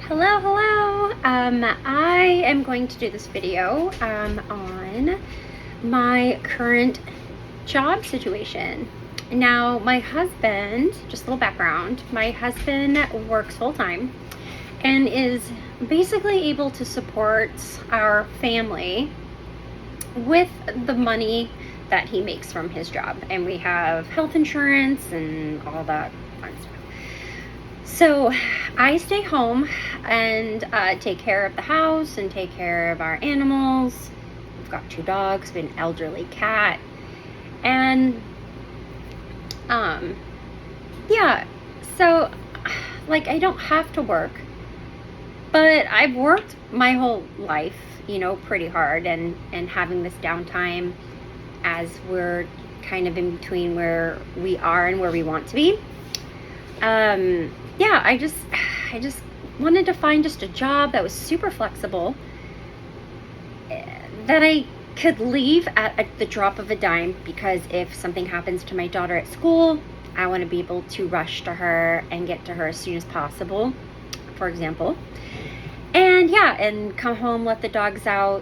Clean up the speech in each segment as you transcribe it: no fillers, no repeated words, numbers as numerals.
Hello, hello. I am going to do this video on my current job situation. Now, my husband, just a little background, my husband works full-time and is basically able to support our family with the money that he makes from his job. And we have health insurance and all that fun stuff. So I stay home and take care of the house and take care of our animals. We've got 2 dogs, we have an elderly cat, and yeah, so like I don't have to work, but I've worked my whole life, pretty hard, and having this downtime as we're kind of in between where we are and where we want to be. Yeah, I just wanted to find just a job that was super flexible, that I could leave at the drop of a dime, because if something happens to my daughter at school, I want to be able to rush to her and get to her as soon as possible, for example. And yeah, and come home, let the dogs out,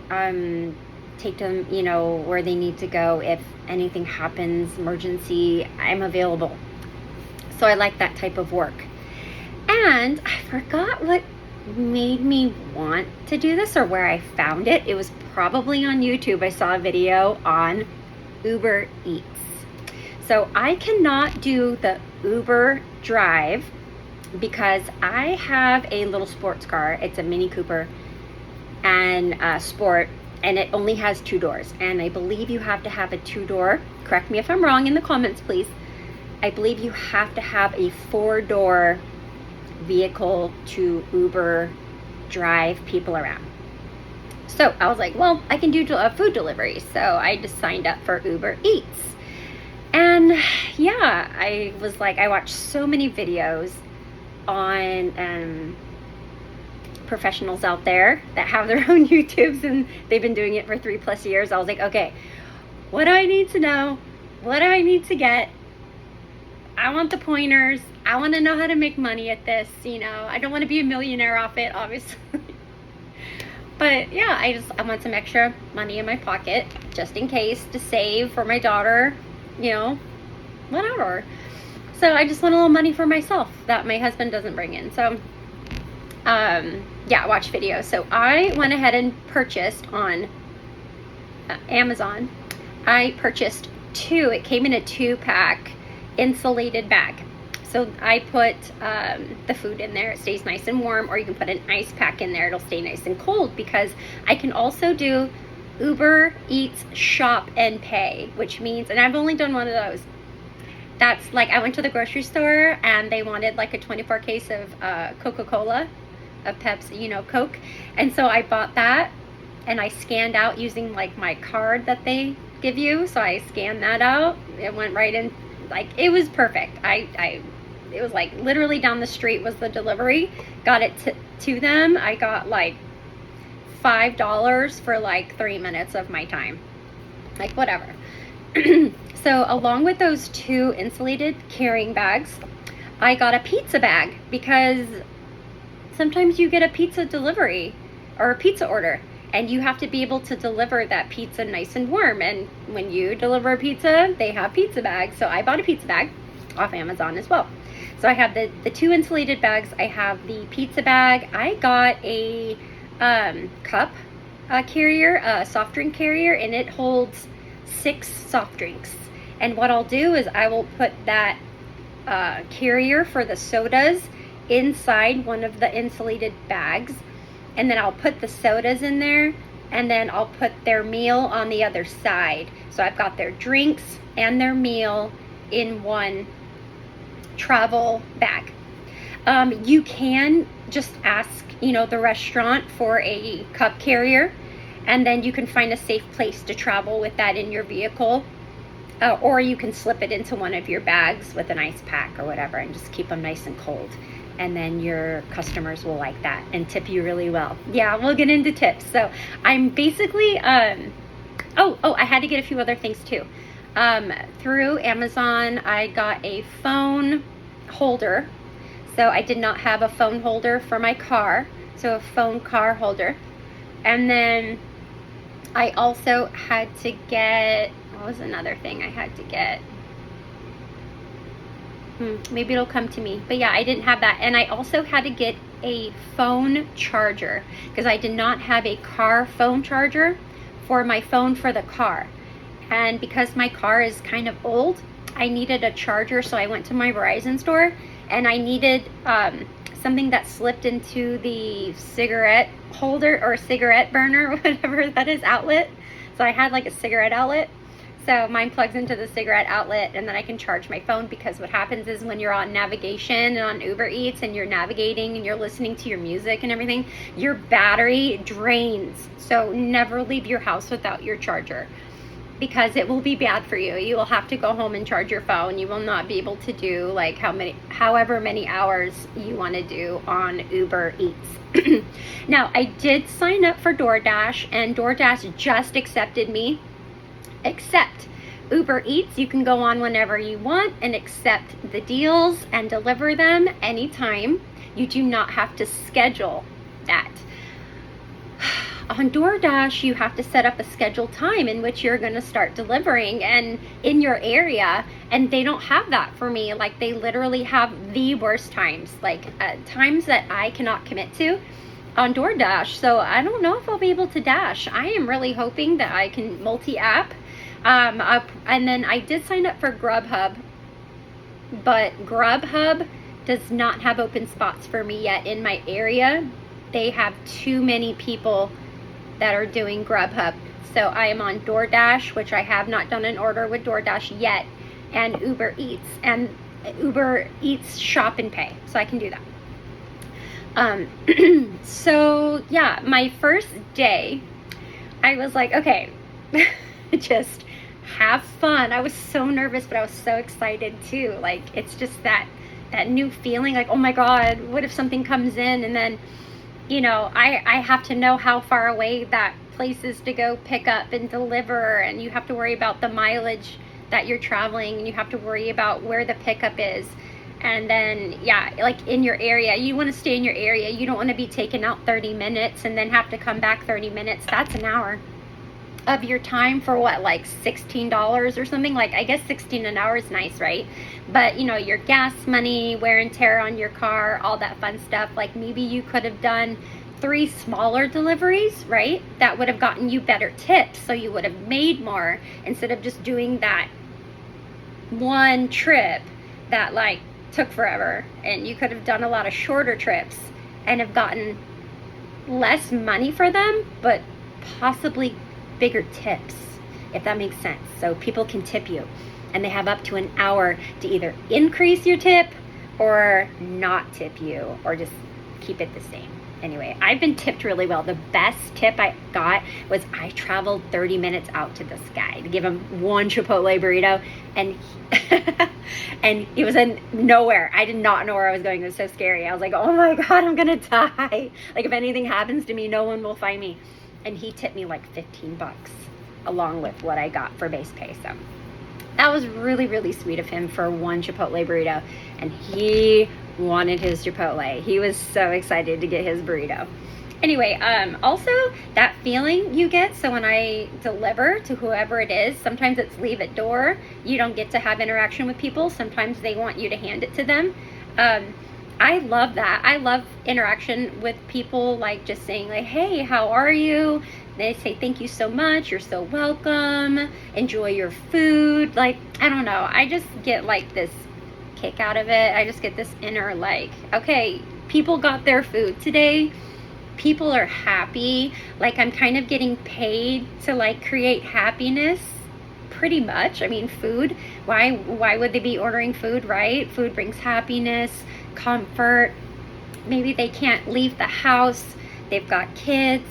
take them, where they need to go. If anything happens, emergency, I'm available. So I like that type of work. And I forgot what made me want to do this or where I found it. It was probably on YouTube. I saw a video on Uber Eats. So I cannot do the Uber drive because I have a little sports car. It's a Mini Cooper and Sport, and it only has 2 doors. And I believe you have to have a 2-door. Correct me if I'm wrong in the comments, please. I believe you have to have a 4-door vehicle to Uber drive people around. So I was like, well, I can do a food delivery. So I just signed up for Uber Eats. And yeah, I was like, I watched so many videos on professionals out there that have their own YouTubes, and they've been doing it for 3+ years. I was like, okay, what do I need to know? What do I need to get? I want the pointers. I want to know how to make money at this. I don't want to be a millionaire off it, obviously. But yeah, I want some extra money in my pocket just in case, to save for my daughter, whatever. So I just want a little money for myself that my husband doesn't bring in. So yeah, watch videos. So I went ahead and purchased on Amazon. I purchased 2. It came in a 2-pack insulated bag. So I put the food in there. It stays nice and warm, or you can put an ice pack in there. It'll stay nice and cold, because I can also do Uber Eats Shop and Pay, which means, and I've only done one of those. That's like, I went to the grocery store and they wanted like a 24 case of Coca-Cola, of Pepsi, Coke. And so I bought that, and I scanned out using like my card that they give you. So I scanned that out. It went right in. Like, it was perfect. It was like literally down the street was the delivery. Got it to them. I got like $5 for like 3 minutes of my time. Like, whatever. So along with those 2 insulated carrying bags, I got a pizza bag, because sometimes you get a pizza delivery or a pizza order, and you have to be able to deliver that pizza nice and warm. And when you deliver a pizza, they have pizza bags. So I bought a pizza bag off Amazon as well. So I have the 2 insulated bags. I have the pizza bag. I got a cup carrier, a soft drink carrier, and it holds 6 soft drinks. And what I'll do is I will put that carrier for the sodas inside one of the insulated bags, and then I'll put the sodas in there, and then I'll put their meal on the other side. So I've got their drinks and their meal in one travel bag. You can just ask, the restaurant for a cup carrier, and then you can find a safe place to travel with that in your vehicle. Or you can slip it into one of your bags with an ice pack or whatever, and just keep them nice and cold. And then your customers will like that and tip you really well. Yeah, we'll get into tips. So I'm basically, I had to get a few other things too. Through Amazon, I got a phone holder. So I did not have a phone holder for my car, so a phone car holder. And then I also had to get, what was another thing I had to get? Maybe it'll come to me. But yeah, I didn't have that. And I also had to get a phone charger because I did not have a car phone charger for my phone for the car. And because my car is kind of old, I needed a charger. So I went to my Verizon store and I needed something that slipped into the cigarette holder or cigarette burner, whatever that is, outlet. So I had like a cigarette outlet. So mine plugs into the cigarette outlet and then I can charge my phone, because what happens is when you're on navigation and on Uber Eats and you're navigating and you're listening to your music and everything, your battery drains. So never leave your house without your charger, because it will be bad for you. You will have to go home and charge your phone. You will not be able to do like however many hours you want to do on Uber Eats. Now, I did sign up for DoorDash, and DoorDash just accepted me. Except Uber Eats, you can go on whenever you want and accept the deals and deliver them anytime. You do not have to schedule that. On DoorDash, you have to set up a scheduled time in which you're going to start delivering and in your area, and they don't have that for me. Like, they literally have the worst times, like times that I cannot commit to on DoorDash. So I don't know if I'll be able to dash. I am really hoping that I can multi-app. And then I did sign up for Grubhub, but Grubhub does not have open spots for me yet in my area. They have too many people that are doing Grubhub. So I am on DoorDash, which I have not done an order with DoorDash yet, and Uber Eats, and Uber Eats Shop and Pay. So I can do that. So yeah, my first day, I was like, okay, just have fun. I was so nervous, but I was so excited too. Like, it's just that new feeling, like, oh my God, what if something comes in? And then, you know, I have to know how far away that place is to go pick up and deliver, and you have to worry about the mileage that you're traveling, and you have to worry about where the pickup is. And then, yeah, like in your area, you want to stay in your area. You don't want to be taken out 30 minutes and then have to come back 30 minutes. That's an hour of your time for what, like $16 or something? Like, I guess 16 an hour is nice, right? But you know, your gas money, wear and tear on your car, all that fun stuff. Like, maybe you could have done 3 smaller deliveries, right? That would have gotten you better tips, so you would have made more instead of just doing that one trip that like took forever. And you could have done a lot of shorter trips and have gotten less money for them, but possibly bigger tips, if that makes sense. So people can tip you, and they have up to an hour to either increase your tip or not tip you, or just keep it the same. Anyway, I've been tipped really well. The best tip I got was I traveled 30 minutes out to this guy to give him one Chipotle burrito, and and it was in nowhere. I did not know where I was going. It was so scary. I was like, oh my God, I'm gonna die. Like, if anything happens to me, no one will find me. And he tipped me like $15 along with what I got for base pay. So that was really, really sweet of him for one Chipotle burrito. And he wanted his Chipotle. He was so excited to get his burrito. Anyway, also that feeling you get, so when I deliver to whoever it is, sometimes it's leave at door. You don't get to have interaction with people. Sometimes they want you to hand it to them. I love that. I love interaction with people, like just saying like, hey, how are you? They say, thank you so much. You're so welcome. Enjoy your food. Like, I don't know. I just get like this kick out of it. I just get this inner like, okay, people got their food today. People are happy. Like, I'm kind of getting paid to like create happiness. Pretty much. I mean, food. Why would they be ordering food, right? Food brings happiness, comfort. Maybe they can't leave the house. They've got kids.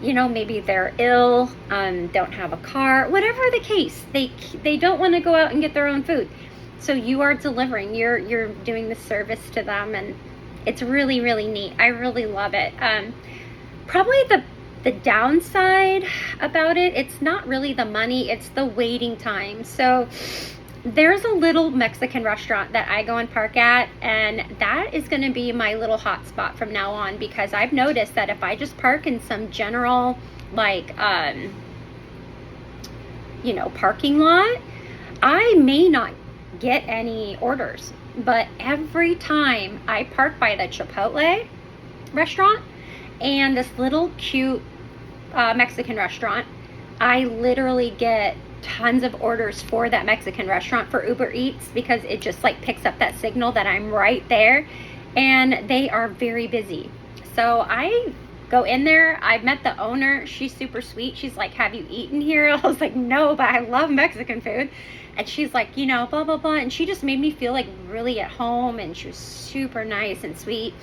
You know, maybe they're ill, don't have a car. Whatever the case, they don't want to go out and get their own food. So you are delivering. You're doing the service to them, and it's really, really neat. I really love it. Probably the downside about it, it's not really the money, it's the waiting time. So there's a little Mexican restaurant that I go and park at, and that is going to be my little hot spot from now on, because I've noticed that if I just park in some general, like, you know, parking lot, I may not get any orders. But every time I park by the Chipotle restaurant and this little cute Mexican restaurant, I literally get tons of orders for that Mexican restaurant for Uber Eats, because it just like picks up that signal that I'm right there, and they are very busy. So I go in there. I met the owner. She's super sweet. She's like, have you eaten here? I was like, no, but I love Mexican food. And she's like, you know, blah, blah, blah. And she just made me feel like really at home, and she was super nice and sweet.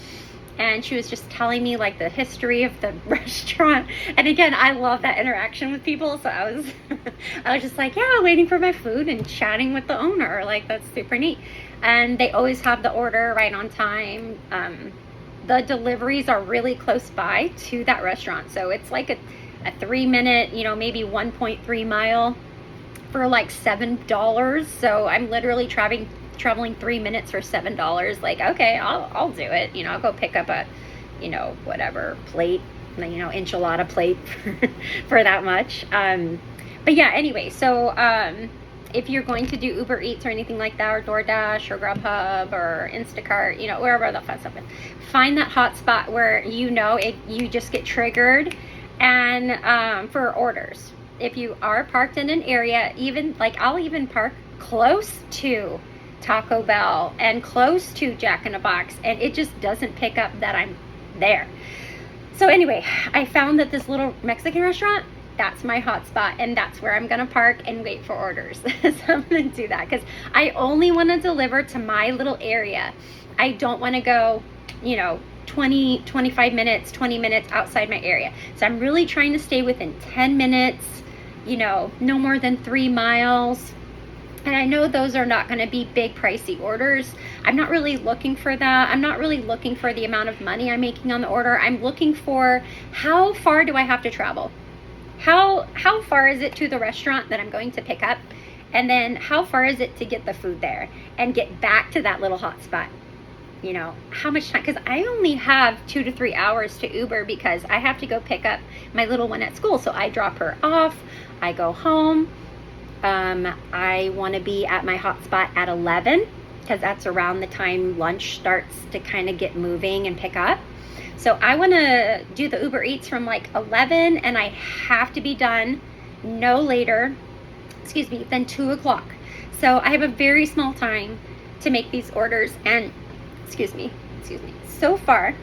And she was just telling me like the history of the restaurant. And again, I love that interaction with people. So I was I was just like, yeah, waiting for my food and chatting with the owner. Like, that's super neat. And they always have the order right on time. The deliveries are really close by to that restaurant. So it's like a 3-minute, you know, maybe 1.3 mile for like $7. So I'm literally traveling 3 minutes for $7. Like, okay, I'll do it. You know, I'll go pick up a, you know, whatever plate, you know, enchilada plate for that much. But yeah, anyway, so if you're going to do Uber Eats or anything like that, or DoorDash or Grubhub or Instacart, you know, wherever the fun stuff is, find that hot spot where you know you just get triggered, and for orders. If you are parked in an area, even like I'll even park close to Taco Bell and close to Jack in the Box, and it just doesn't pick up that I'm there. So anyway, I found that this little Mexican restaurant, that's my hot spot, and that's where I'm gonna park and wait for orders. So I'm gonna do that because I only want to deliver to my little area. I don't want to go, you know, 25 minutes, 20 minutes outside my area. So I'm really trying to stay within 10 minutes, you know, no more than 3 miles. And I know those are not going to be big pricey orders. I'm not really looking for that. I'm not really looking for the amount of money I'm making on the order. I'm looking for how far do I have to travel? How far is it to the restaurant that I'm going to pick up? And then how far is it to get the food there and get back to that little hot spot? You know, how much time? Because I only have 2 to 3 hours to Uber, because I have to go pick up my little one at school. So I drop her off, I go home. I want to be at my hotspot at 11, because that's around the time lunch starts to kind of get moving and pick up. So I want to do the Uber Eats from like 11, and I have to be done no later, than 2 o'clock. So I have a very small time to make these orders. And so far,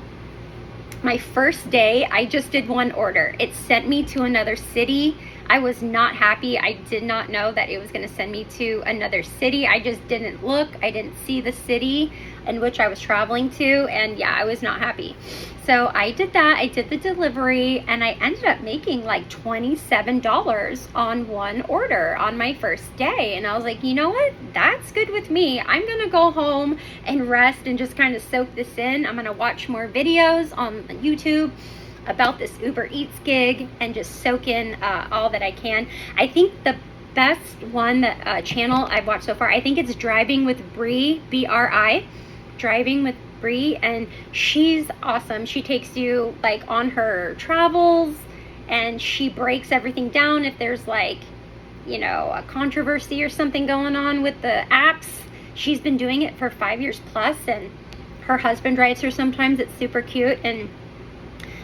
my first day, I just did one order. It sent me to another city. I was not happy. I did not know that it was going to send me to another city. I just didn't look. I didn't see the city in which I was traveling to. And yeah, I was not happy. So I did that. I did the delivery, and I ended up making like $27 on one order on my first day. And I was like, you know what? That's good with me. I'm going to go home and rest and just kind of soak this in. I'm going to watch more videos on YouTube about this Uber Eats gig and just soak in all that I can. I think the best one, that channel I've watched so far, I think it's Driving with Bri, B-R-I, Driving with Bri, and she's awesome. She takes you like on her travels, and she breaks everything down. If there's like, you know, a controversy or something going on with the apps, she's been doing it for 5 years plus, and her husband drives her sometimes. It's super cute. And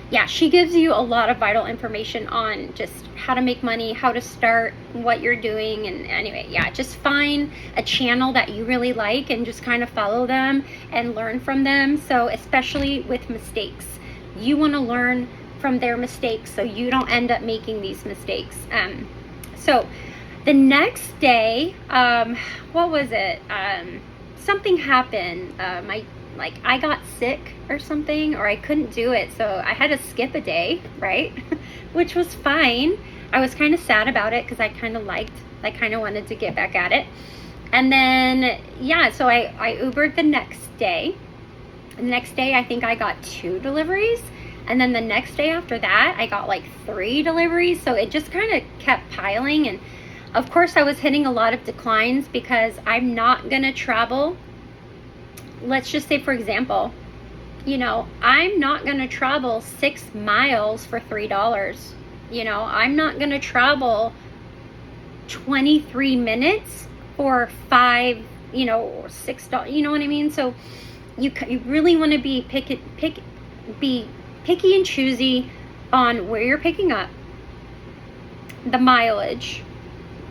yeah, she gives you a lot of vital information on just how to make money, how to start, what you're doing. And anyway, yeah, just find a channel that you really like and just kind of follow them and learn from them. So especially with mistakes, you want to learn from their mistakes so you don't end up making these mistakes. So the next day, what was it? Something happened. I got sick or something, or I couldn't do it. So I had to skip a day, right? Which was fine. I was kind of sad about it because I kind of wanted to get back at it. And then, yeah, so I Ubered the next day. The next day, I think I got 2 deliveries. And then the next day after that, I got like 3 deliveries. So it just kind of kept piling. And Of course, I was hitting a lot of declines because I'm not going to travel. Let's just say, for example, I'm not going to travel 6 miles for $3. I'm not going to travel 23 minutes for $5, or $6. You know what I mean? So you really want to be picky and choosy on where you're picking up, the mileage.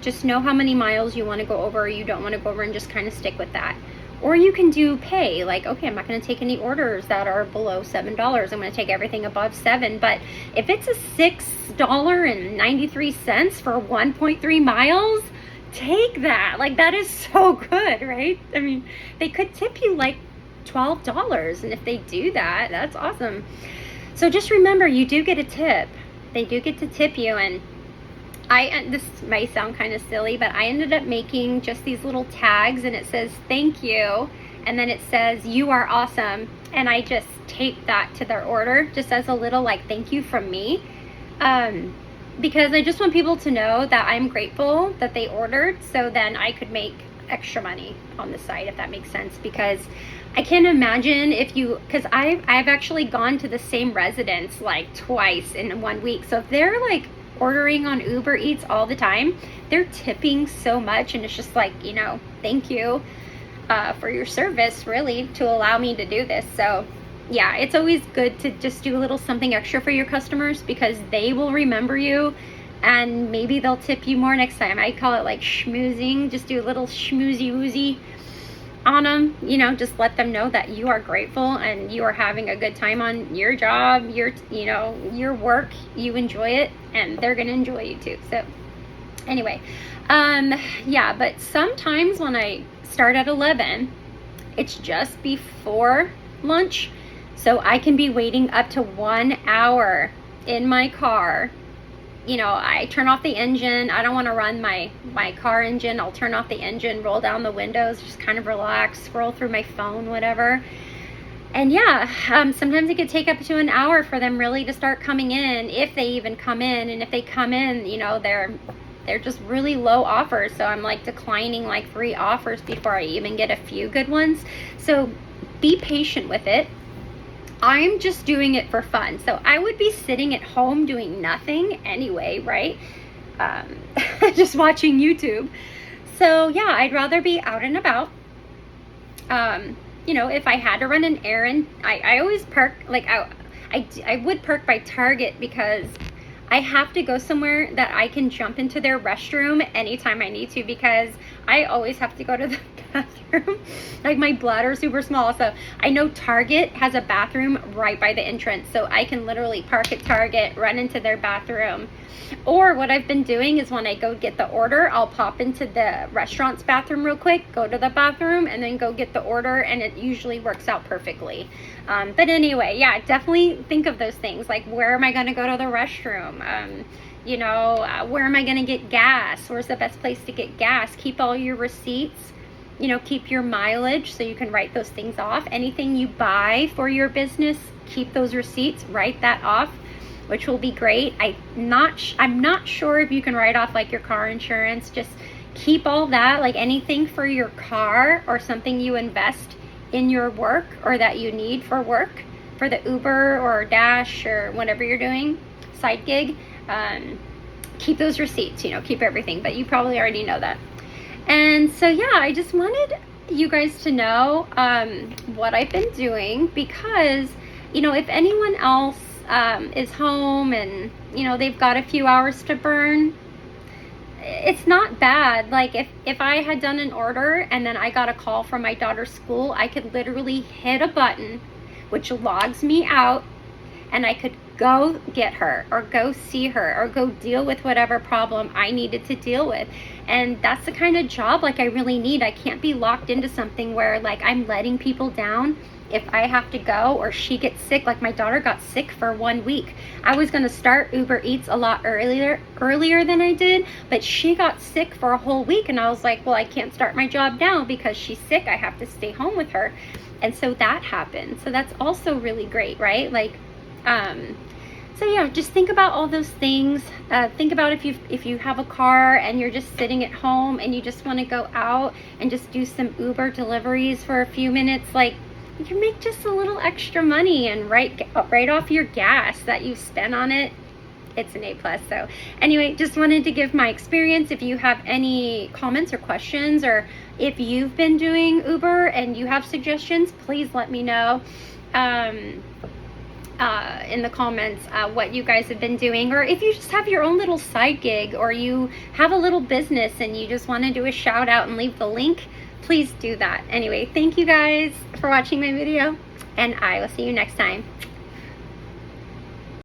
Just know how many miles you want to go over or you don't want to go over, and just kind of stick with that. Or you can do pay, like, okay, I'm not going to take any orders that are below $7. I'm going to take everything above $7. But if it's a $6.93 for 1.3 miles, take that. Like, that is so good, right? I mean, they could tip you like $12, and if they do that, that's awesome. So just remember, you do get a tip. They do get to tip you. And this may sound kind of silly, but I ended up making just these little tags, and it says thank you, and then it says you are awesome, and I just taped that to their order just as a little like thank you from me, because I just want people to know that I'm grateful that they ordered, so then I could make extra money on the site, if that makes sense. Because I can't imagine because I've actually gone to the same residence like twice in 1 week. So if they're like ordering on Uber Eats all the time, they're tipping so much, and it's just like, thank you for your service, really, to allow me to do this. So yeah, it's always good to just do a little something extra for your customers, because they will remember you, and maybe they'll tip you more next time. I call it like schmoozing. Just do a little schmoozy woozy on them, just let them know that you are grateful and you are having a good time on your job, your work, you enjoy it, and they're gonna enjoy you too. So anyway, yeah, but sometimes when I start at 11, it's just before lunch, so I can be waiting up to 1 hour in my car. I turn off the engine. I don't want to run my car engine. I'll turn off the engine, roll down the windows, just kind of relax, scroll through my phone, whatever. And yeah, sometimes it could take up to an hour for them really to start coming in, if they even come in. And if they come in, they're just really low offers. So I'm like declining like 3 offers before I even get a few good ones. So be patient with it. I'm just doing it for fun. So I would be sitting at home doing nothing anyway, right? Just watching YouTube. So yeah, I'd rather be out and about. If I had to run an errand, I always park, like I would park by Target, because I have to go somewhere that I can jump into their restroom anytime I need to, because I always have to go to the bathroom. Like, my bladder's super small, so I know Target has a bathroom right by the entrance, so I can literally park at Target, run into their bathroom. Or what I've been doing is, when I go get the order, I'll pop into the restaurant's bathroom real quick, go to the bathroom, and then go get the order, and it usually works out perfectly. But anyway, yeah, definitely think of those things, like, where am I going to go to the restroom? Where am I going to get gas? Where's the best place to get gas? Keep all your receipts. Keep your mileage, so you can write those things off. Anything you buy for your business, keep those receipts, write that off, which will be great. I'm not sure if you can write off like your car insurance. Just keep all that, like anything for your car or something you invest in your work or that you need for work, for the Uber or Dash or whatever you're doing, side gig. Keep those receipts, keep everything, but you probably already know that. And so yeah, I just wanted you guys to know what I've been doing, because if anyone else is home and they've got a few hours to burn, it's not bad. Like, if I had done an order and then I got a call from my daughter's school, I could literally hit a button which logs me out, and I could go get her or go see her or go deal with whatever problem I needed to deal with. And that's the kind of job like I really need. I can't be locked into something where like I'm letting people down if I have to go, or she gets sick. Like, my daughter got sick for 1 week. I was going to start Uber Eats a lot earlier than I did, but she got sick for a whole week, and I was like, well, I can't start my job now because she's sick. I have to stay home with her. And so that happened. So that's also really great, right? Like, So yeah, just think about all those things. Think about if you have a car and you're just sitting at home and you just want to go out and just do some Uber deliveries for a few minutes. Like, you can make just a little extra money and right off your gas that you spent on it. It's an A+. So anyway, just wanted to give my experience. If you have any comments or questions, or if you've been doing Uber and you have suggestions, please let me know in the comments what you guys have been doing. Or if you just have your own little side gig, or you have a little business and you just want to do a shout out and leave the link, please do that. Anyway, thank you guys for watching my video, and I will see you next time.